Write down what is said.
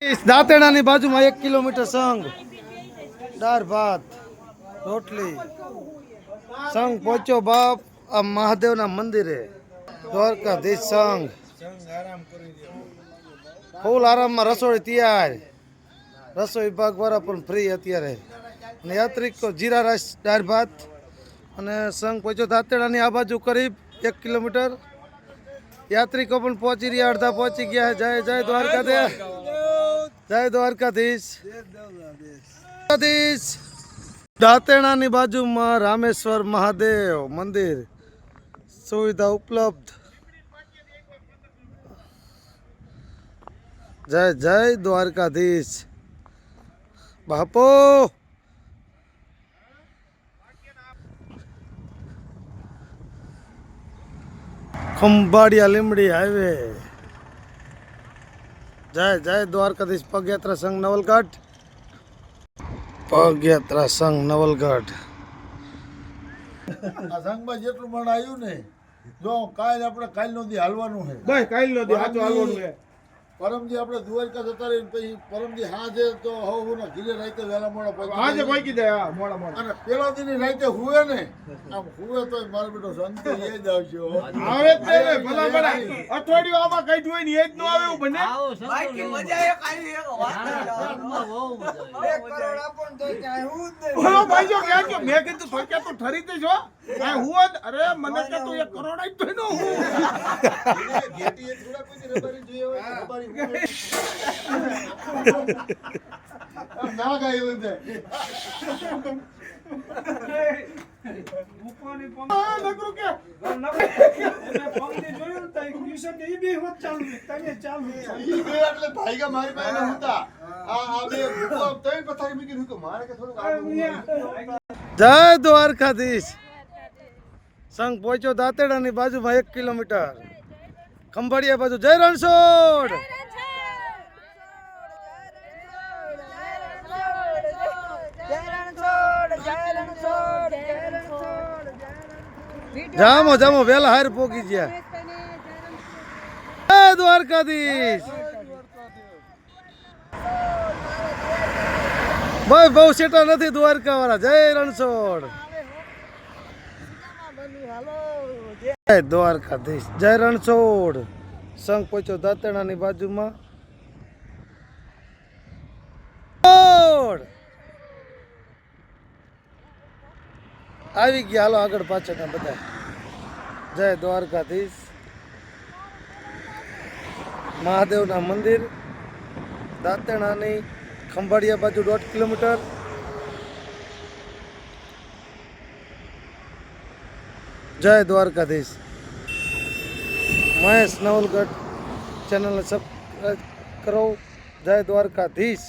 દાંતેડાની બાજુમાં 1 કિલોમીટર સંઘ દાળ ભાત રોટલી સંઘ પહોંચ્યો બાપ આ મહાદેવના મંદિરે દ્વારકાધીશ સંઘ ફૂલ આરામમાં રસોઈ તૈયાર રસોઈ વિભાગ વાળા પણ ફ્રી અત્યારે અને યાત્રિકો જીરા રાઈસ દાળ ભાત અને સંઘ પહોંચ્યો દાંતેડાની આ બાજુ કરીબ 1 કિલોમીટર યાત્રિકો પણ પહોંચી રહ્યા અડધા પહોંચી ગયા જય જય દ્વારકાધીશ જય દ્વારકાધીશ દાંતેડાની બાજુમાં રામેશ્વર મહાદેવ મંદિર સુવિધા ઉપલબ્ધ જય જય દ્વારકાધીશ બાપો ખંભાળિયા લીમડી હાઈવે જય જય દ્વારકાધીશ પગયાત્રા સંઘ નવલગઢ પગયાત્રા સંઘ નવલગઢ આ સંઘમાં જેટલું મણ આવ્યું ને જો કાલ આપણે કાલ નો દી હાલવાનું છે બસ કાલ નો દી સાચું હાલવાનું છે પરમદી આપણે દ્વારકા જતા રહીને પછી પરમદી હાજે તો હવે ના ઘીરે રાતે વેલા મોડા પહોંચી આજે પહોંચી જાય મોડા મોડા અને પેલા દી રાતે હુએ ને આમ હુએ તો મારો બેટો સંત એ જ આવશે આવે જ ને ભલા ભલા અઠવાડિયું આમાં કઈ જોઈ ને એ જ નો આવે એવું બને બાકી મજા એક આવી એક વાત બહુ મજા 1 કરોડ આપણ તો ક્યાં હું જ નહીં બોલો ભાઈ જો કે મેં કીધું ફરક્યા તો ઠરી તે જો આ હું અરે મને કે તું 1 કરોડ જ તો નો હું ઘેટી એ થોડા કોઈ રબારી જોઈએ હોય રબારી ના ગાય બંદે નકરું કે એને પંગી જોયું તો ટ્યુશન કે ઈ બે હોત ચાલુ તને ચાલુ ઈ બે એટલે ભાઈગા મારી પાસે હતા આ બે ભૂકો તઈ પથારી મીકી રૂકો મારે કે થોડું જય દ્વારકાધીશ સંઘ પહોંચ્યો દાંતેડાની બાજુમાં 1 કિલોમીટર ખંભાળિયા બાજુ જય રણછોડ જામો જામો વેલા હાર પોગી ગયા જય દ્વારકાધીશ ભાઈ બહુ સેટા નથી દ્વારકા વાળા જય રણછોડ જય દ્વારકાધીશ જય રણછોડ સંઘ પહોંચ્યો દાંતેડાની બાજુમાં આવી ગયા હાલો આગળ પાછળ બધા જય દ્વારકાધીશ મહાદેવના મંદિર દાંતેડાની ખંભાળિયા બાજુ 1.5 કિલોમીટર જય દ્વારકાધીશ મહેશ નવલગઢ ચેનલને સબસ્ક્રાઈબ કરો જય દ્વારકાધીશ